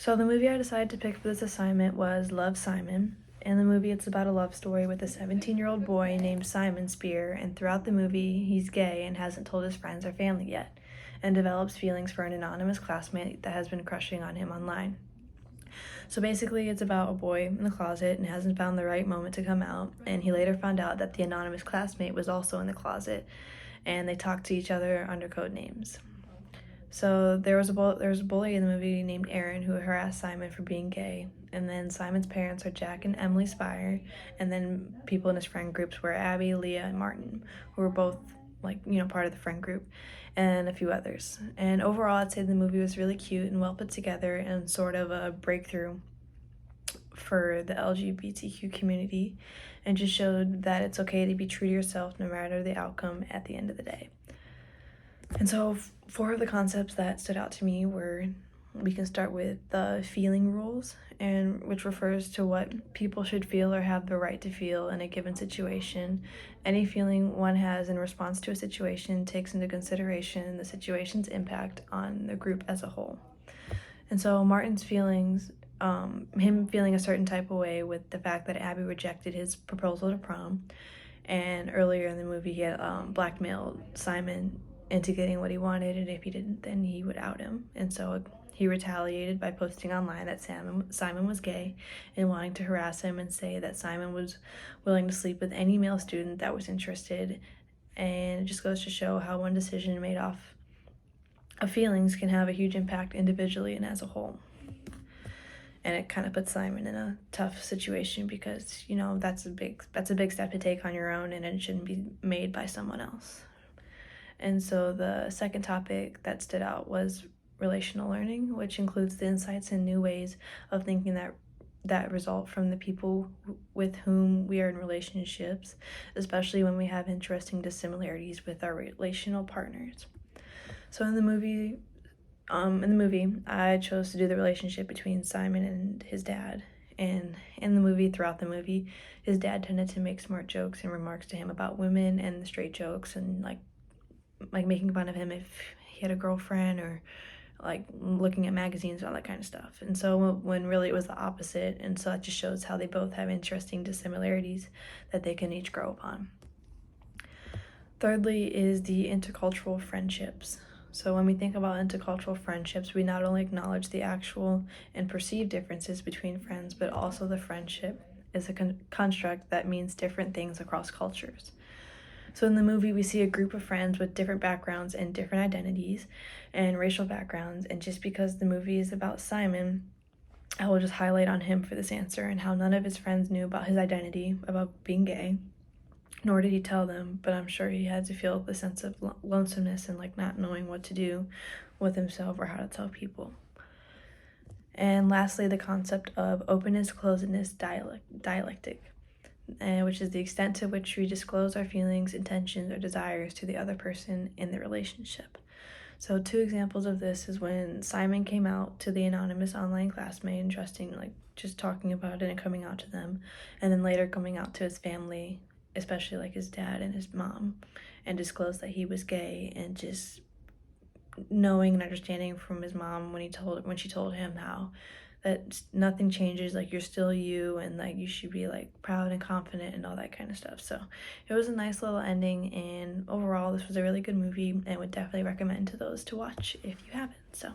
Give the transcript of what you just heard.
So the movie I decided to pick for this assignment was Love, Simon. In the movie, it's about a love story with a 17-year-old boy named Simon Spear, and throughout the movie, he's gay and hasn't told his friends or family yet, and develops feelings for an anonymous classmate that has been crushing on him online. So basically, it's about a boy in the closet and hasn't found the right moment to come out, and he later found out that the anonymous classmate was also in the closet, and they talked to each other under code names. So there was a bully in the movie named Aaron who harassed Simon for being gay, and then Simon's parents are Jack and Emily Spire, and then people in his friend groups were Abby, Leah, and Martin, who were both part of the friend group, and a few others. And overall, I'd say the movie was really cute and well put together and sort of a breakthrough for the LGBTQ community, and just showed that it's okay to be true to yourself no matter the outcome at the end of the day. And so 4 of the concepts that stood out to me were, we can start with the feeling rules, and which refers to what people should feel or have the right to feel in a given situation. Any feeling one has in response to a situation takes into consideration the situation's impact on the group as a whole. And so Martin's feelings, him feeling a certain type of way with the fact that Abby rejected his proposal to prom, and earlier in the movie he had blackmailed Simon into getting what he wanted, and if he didn't, then he would out him. And so he retaliated by posting online that Simon was gay and wanting to harass him and say that Simon was willing to sleep with any male student that was interested. And it just goes to show how one decision made off of feelings can have a huge impact individually and as a whole. And it kind of puts Simon in a tough situation because, that's a big step to take on your own, and it shouldn't be made by someone else. And so the second topic that stood out was relational learning, which includes the insights and new ways of thinking that result from the people with whom we are in relationships, especially when we have interesting dissimilarities with our relational partners. So in the movie, I chose to do the relationship between Simon and his dad. And in the movie, throughout the movie, his dad tended to make smart jokes and remarks to him about women and the straight jokes, and like making fun of him if he had a girlfriend, or looking at magazines and all that kind of stuff. And so when really it was the opposite, and so that just shows how they both have interesting dissimilarities that they can each grow upon. Thirdly is the intercultural friendships. So when we think about intercultural friendships, we not only acknowledge the actual and perceived differences between friends, but also the friendship is a construct that means different things across cultures. So in the movie, we see a group of friends with different backgrounds and different identities and racial backgrounds. And just because the movie is about Simon, I will just highlight on him for this answer, and how none of his friends knew about his identity, about being gay, nor did he tell them, but I'm sure he had to feel the sense of lonesomeness and not knowing what to do with himself or how to tell people. And lastly, the concept of openness, closedness, dialectic. Which is the extent to which we disclose our feelings, intentions, or desires to the other person in the relationship. So 2 examples of this is when Simon came out to the anonymous online classmate and just talking about it and coming out to them, and then later coming out to his family, especially his dad and his mom, and disclosed that he was gay, and just knowing and understanding from his mom when she told him how that nothing changes, you're still you, and you should be proud and confident and all that kind of stuff. So it was a nice little ending, and overall this was a really good movie, and would definitely recommend to those to watch if you haven't. So